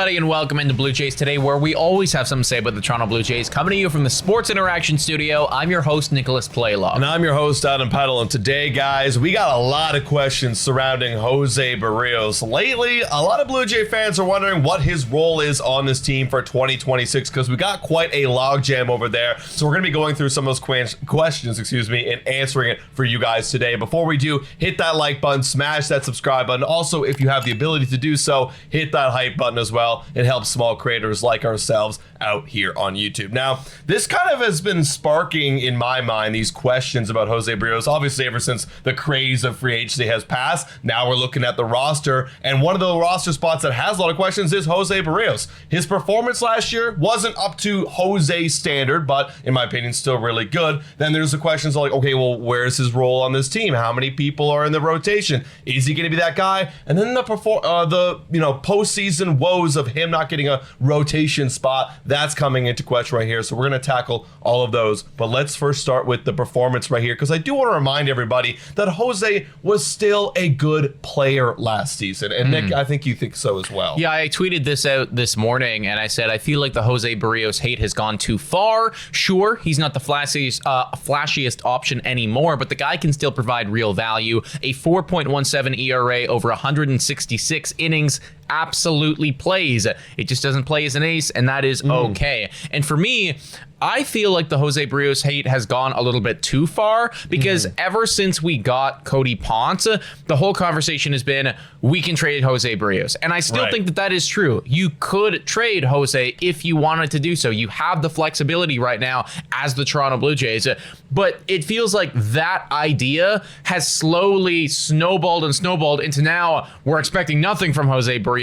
everybody, and welcome into Blue Jays Today, where we always have something to say about the Toronto Blue Jays. Coming to you from the Sports Interaction Studio, I'm your host, Nicholas Playlaw. And I'm your host, Adam Peddle. And today, guys, we got a lot of questions surrounding Jose Berrios. Lately, a lot of Blue Jay fans are wondering what his role is on this team for 2026, because we got quite a logjam over there. So we're going to be going through some of those questions, and answering it for you guys today. Before we do, hit that like button, smash that subscribe button. Also, if you have the ability to do so, hit that hype button as well. It helps small creators like ourselves out here on YouTube. Now, this kind of has been sparking in my mind these questions about Jose Berrios, obviously ever since the craze of free agency has passed. Now we're looking at the roster, and one of the roster spots that has a lot of questions is Jose Berrios. His performance last year wasn't up to Jose's standard, but in my opinion, still really good. Then there's the questions like, okay, well, where's his role on this team? How many people are in the rotation? Is he going to be that guy? And then the postseason woes of him not getting a rotation spot, that's coming into question right here. So we're going to tackle all of those. But let's first start with the performance right here, because I do want to remind everybody that Jose was still a good player last season. And Nick, I think you think so as well. Yeah, I tweeted this out this morning, and I said, I feel like the Jose Berrios hate has gone too far. Sure, he's not the flashiest option anymore, but the guy can still provide real value. A 4.17 ERA over 166 innings absolutely plays. It just doesn't play as an ace, and that is okay. And for me, I feel like the Jose Berrios hate has gone a little bit too far, because ever since we got Cody Ponce, the whole conversation has been, we can trade Jose Berrios. And I still think that that is true. You could trade Jose if you wanted to do so. You have the flexibility right now as the Toronto Blue Jays. But it feels like that idea has slowly snowballed into now we're expecting nothing from Jose Berrios.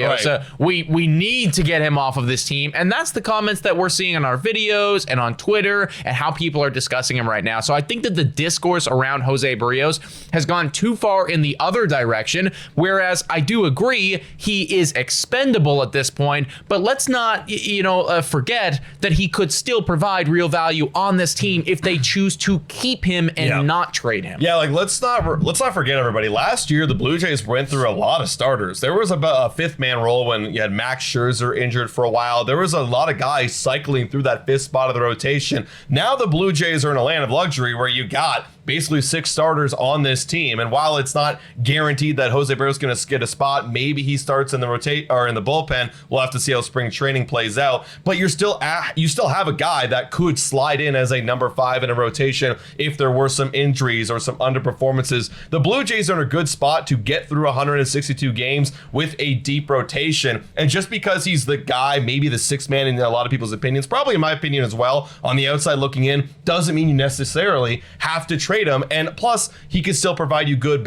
We need to get him off of this team. And that's the comments that we're seeing in our videos and on Twitter, and how people are discussing him right now. So I think that the discourse around Jose Berrios has gone too far in the other direction, whereas I do agree he is expendable at this point, but let's not forget that he could still provide real value on this team if they choose to keep him and not trade him. Yeah, like let's not forget, everybody. Last year, the Blue Jays went through a lot of starters. There was about a fifth man role when you had Max Scherzer injured for a while. There was a lot of guys cycling through that fifth spot of the rotation. Now the Blue Jays are in a land of luxury where you got basically 6 starters on this team. And while it's not guaranteed that Jose Berrios is going to get a spot, maybe he starts in the in the bullpen. We'll have to see how spring training plays out. But you still have a guy that could slide in as a number 5 in a rotation if there were some injuries or some underperformances. The Blue Jays are in a good spot to get through 162 games with a deep rotation. And just because he's the guy, maybe the 6th man in a lot of people's opinions, probably in my opinion as well, on the outside looking in, doesn't mean you necessarily have to trade him. And plus, he can still provide you good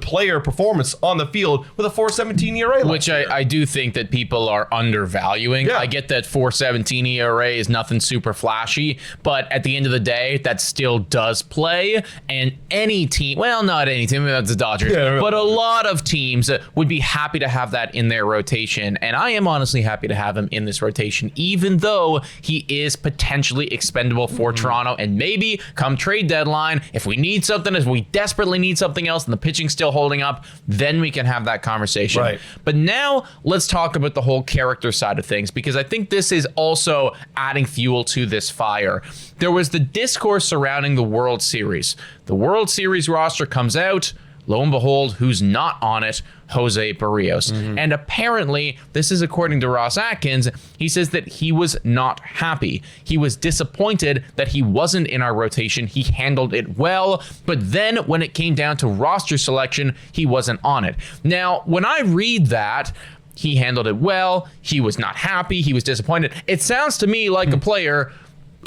player performance on the field with a 4.17 ERA. Which I do think that people are undervaluing. Yeah. I get that 4.17 ERA is nothing super flashy, but at the end of the day, that still does play. And any team, well, not any team, that's the Dodgers, but a lot of teams would be happy to have that in their rotation. And I am honestly happy to have him in this rotation, even though he is potentially expendable for Toronto. And maybe come trade deadline, if we need something, if we desperately need something else and the pitching's still holding up, then we can have that conversation. Right. But now let's talk about the whole character side of things, because I think this is also adding fuel to this fire. There was the discourse surrounding the World Series. The World Series roster comes out. Lo and behold, who's not on it? Jose Berrios. And apparently, this is according to Ross Atkins, he says that he was not happy. He was disappointed that he wasn't in our rotation. He handled it well, but then when it came down to roster selection, he wasn't on it. Now, when I read that, he handled it well, he was not happy, he was disappointed, it sounds to me like a player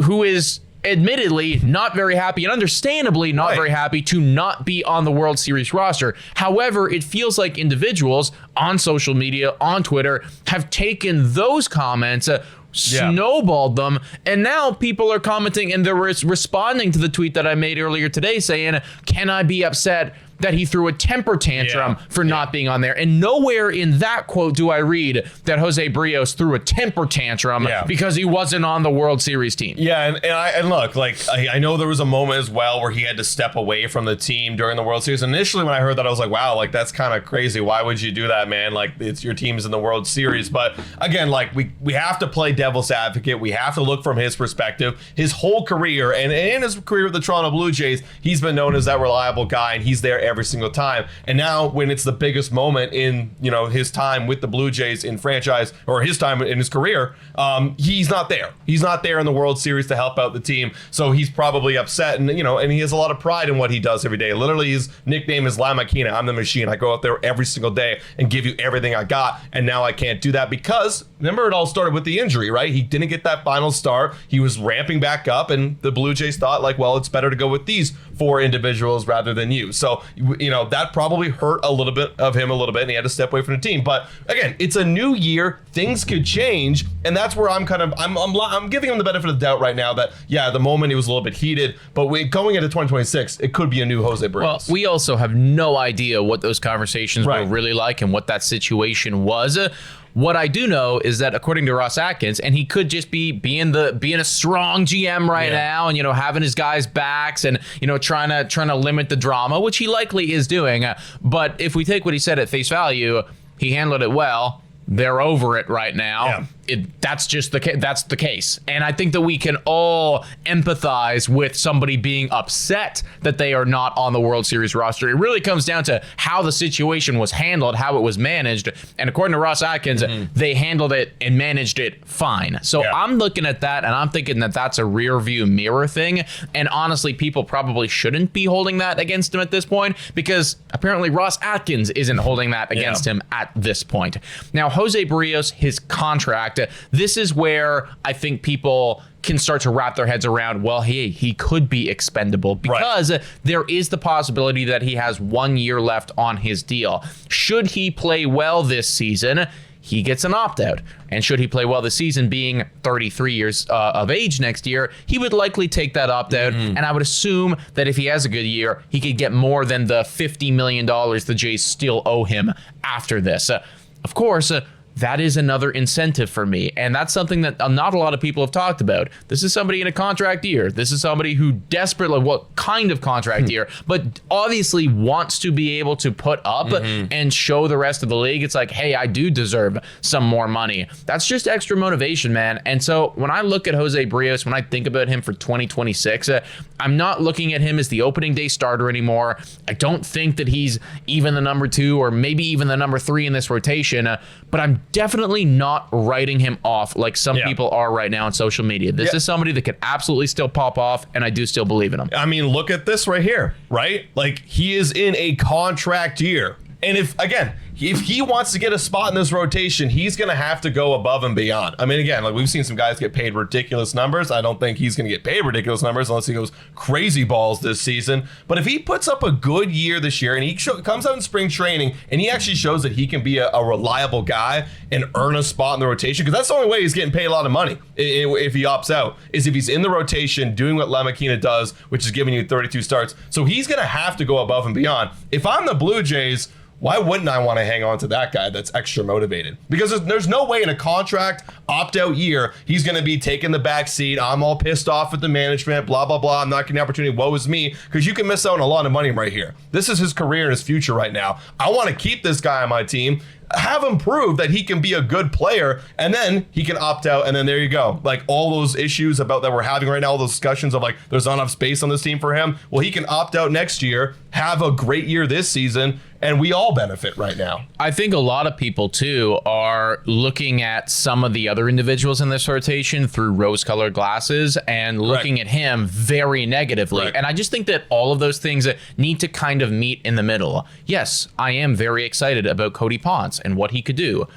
who is admittedly not very happy, and understandably not very happy to not be on the World Series roster. However, it feels like individuals on social media, on Twitter, have taken those comments, snowballed them, and now people are commenting and they're responding to the tweet that I made earlier today saying, can I be upset that he threw a temper tantrum for not being on there. And nowhere in that quote do I read that Jose Berrios threw a temper tantrum because he wasn't on the World Series team. Yeah, and look, like I know there was a moment as well where he had to step away from the team during the World Series. Initially, when I heard that, I was like, wow, like that's kind of crazy. Why would you do that, man? Like it's your team's in the World Series. But again, like we have to play devil's advocate. We have to look from his perspective. His whole career and in his career with the Toronto Blue Jays, he's been known as that reliable guy, and he's there every single time. And now when it's the biggest moment in, you know, his time with the Blue Jays in franchise, or his time in his career, he's not there. He's not there in the World Series to help out the team. So he's probably upset, and you know, and he has a lot of pride in what he does every day. Literally, his nickname is La Máquina. I'm the machine. I go out there every single day and give you everything I got. And now I can't do that because remember, it all started with the injury, right? He didn't get that final start. He was ramping back up, and the Blue Jays thought, like, well, it's better to go with these 4 individuals rather than you. So, you know, that probably hurt a little bit of him a little bit, and he had to step away from the team. But again, it's a new year. Things could change, and that's where I'm giving him the benefit of the doubt right now that, yeah, the moment he was a little bit heated, but going into 2026, it could be a new Jose Berrios. Well, we also have no idea what those conversations were really like and what that situation was. What I do know is that according to Ross Atkins, and he could just be being a strong GM right now, and you know, having his guys' backs, and you know, trying to limit the drama, which he likely is doing. But if we take what he said at face value, he handled it well. They're over it right now. That's the case. And I think that we can all empathize with somebody being upset that they are not on the World Series roster. It really comes down to how the situation was handled, how it was managed. And according to Ross Atkins, they handled it and managed it fine. So I'm looking at that and I'm thinking that that's a rear view mirror thing. And honestly, people probably shouldn't be holding that against him at this point, because apparently Ross Atkins isn't holding that against him at this point. Now, Jose Berrios, his contract, this is where I think people can start to wrap their heads around, well, he could be expendable, because there is the possibility that he has 1 year left on his deal. Should he play well this season, he gets an opt-out. And should he play well this season, being 33 years of age next year, he would likely take that opt-out. And I would assume that if he has a good year, he could get more than the $50 million the Jays still owe him after this. Of course, that is another incentive for me. And that's something that not a lot of people have talked about. This is somebody in a contract year. This is somebody who desperately, what kind of contract year, but obviously wants to be able to put up and show the rest of the league. It's like, hey, I do deserve some more money. That's just extra motivation, man. And so when I look at Jose Berrios, when I think about him for 2026, I'm not looking at him as the opening day starter anymore. I don't think that he's even the number 2 or maybe even the number 3 in this rotation, but I'm definitely not writing him off like some people are right now on social media. This is somebody that could absolutely still pop off, and I do still believe in him. I mean, look at this right here, right? Like, he is in a contract year. And if he wants to get a spot in this rotation, he's going to have to go above and beyond. I mean, again, like we've seen some guys get paid ridiculous numbers. I don't think he's going to get paid ridiculous numbers unless he goes crazy balls this season. But if he puts up a good year this year and he comes out in spring training and he actually shows that he can be a reliable guy and earn a spot in the rotation, because that's the only way he's getting paid a lot of money if he opts out, is if he's in the rotation doing what La Máquina does, which is giving you 32 starts. So he's going to have to go above and beyond. If I'm the Blue Jays, why wouldn't I want to hang on to that guy that's extra motivated? Because there's no way in a contract opt-out year he's going to be taking the back seat. I'm all pissed off with the management, blah, blah, blah. I'm not getting the opportunity. Woe is me. Because you can miss out on a lot of money right here. This is his career and his future right now. I want to keep this guy on my team, have him prove that he can be a good player, and then he can opt out, and then there you go. Like all those issues about that we're having right now, all those discussions of like there's not enough space on this team for him. Well, he can opt out next year, have a great year this season, and we all benefit right now. I think a lot of people too are looking at some of the other individuals in this rotation through rose-colored glasses and looking at him very negatively. And I just think that all of those things need to kind of meet in the middle. Yes, I am very excited about Cody Ponce and what he could do.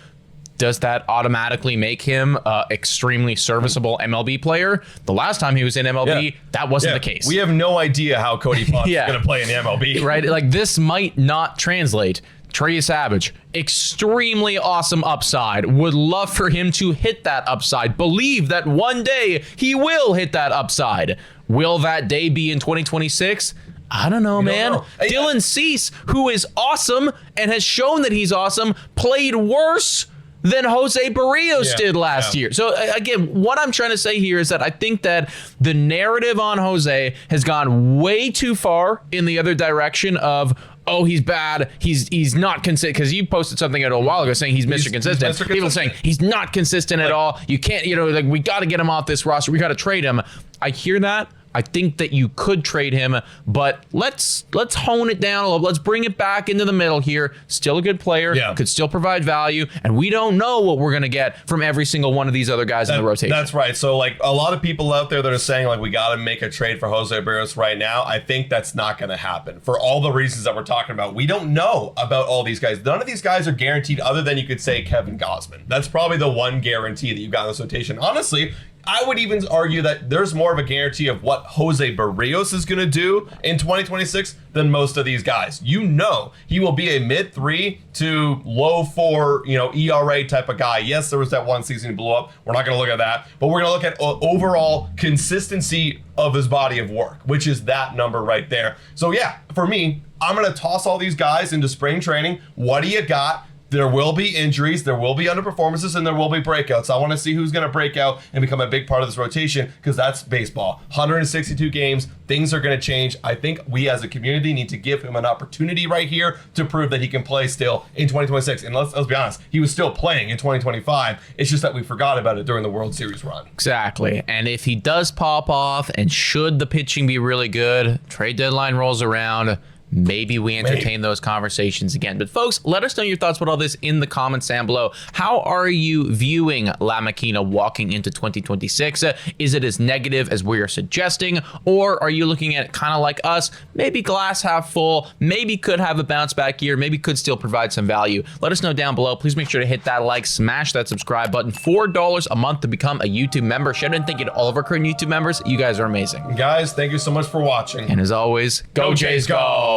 Does that automatically make him an extremely serviceable MLB player? The last time he was in MLB, that wasn't the case. We have no idea how Cody Ponce is going to play in the MLB. Right? Like, this might not translate. Trey Savage, extremely awesome upside. Would love for him to hit that upside. Believe that one day he will hit that upside. Will that day be in 2026? I don't know, man. Don't know. Dylan Cease, who is awesome and has shown that he's awesome, played worse than Jose Berrios did last year. So again, what I'm trying to say here is that I think that the narrative on Jose has gone way too far in the other direction of, oh, he's bad, he's not consistent, because you posted something a while ago saying he's Mr. Consistent. People saying he's not consistent at all. You can't, we got to get him off this roster. We got to trade him. I hear that. I think that you could trade him, but let's hone it down a little. Let's bring it back into the middle here. Still a good player, could still provide value, and we don't know what we're going to get from every single one of these other guys in the rotation. That's right. So, a lot of people out there that are saying, we got to make a trade for Jose Berrios right now, I think that's not going to happen for all the reasons that we're talking about. We don't know about all these guys. None of these guys are guaranteed other than you could say Kevin Gausman. That's probably the one guarantee that you've got in this rotation. Honestly, I would even argue that there's more of a guarantee of what Jose Berrios is going to do in 2026 than most of these guys. He will be a mid-3 to low-4, ERA type of guy. Yes, there was that one season he blew up. We're not going to look at that. But we're going to look at overall consistency of his body of work, which is that number right there. So, yeah, for me, I'm going to toss all these guys into spring training. What do you got? There will be injuries, there will be underperformances, and there will be breakouts. I want to see who's going to break out and become a big part of this rotation, because that's baseball. 162 games, things are going to change. I think we as a community need to give him an opportunity right here to prove that he can play still in 2026. And let's be honest, he was still playing in 2025. It's just that we forgot about it during the World Series run. Exactly. And if he does pop off, and should the pitching be really good, trade deadline rolls around, maybe we entertain those conversations again. But folks, let us know your thoughts about all this in the comments down below. How are you viewing La Máquina walking into 2026? Is it as negative as we are suggesting? Or are you looking at it kind of like us, maybe glass half full, maybe could have a bounce back year, maybe could still provide some value? Let us know down below. Please make sure to hit that like, smash that subscribe button. $4 a month to become a YouTube member. Shout out and thank you to all of our current YouTube members. You guys are amazing. Guys, thank you so much for watching. And as always, go Jays, go!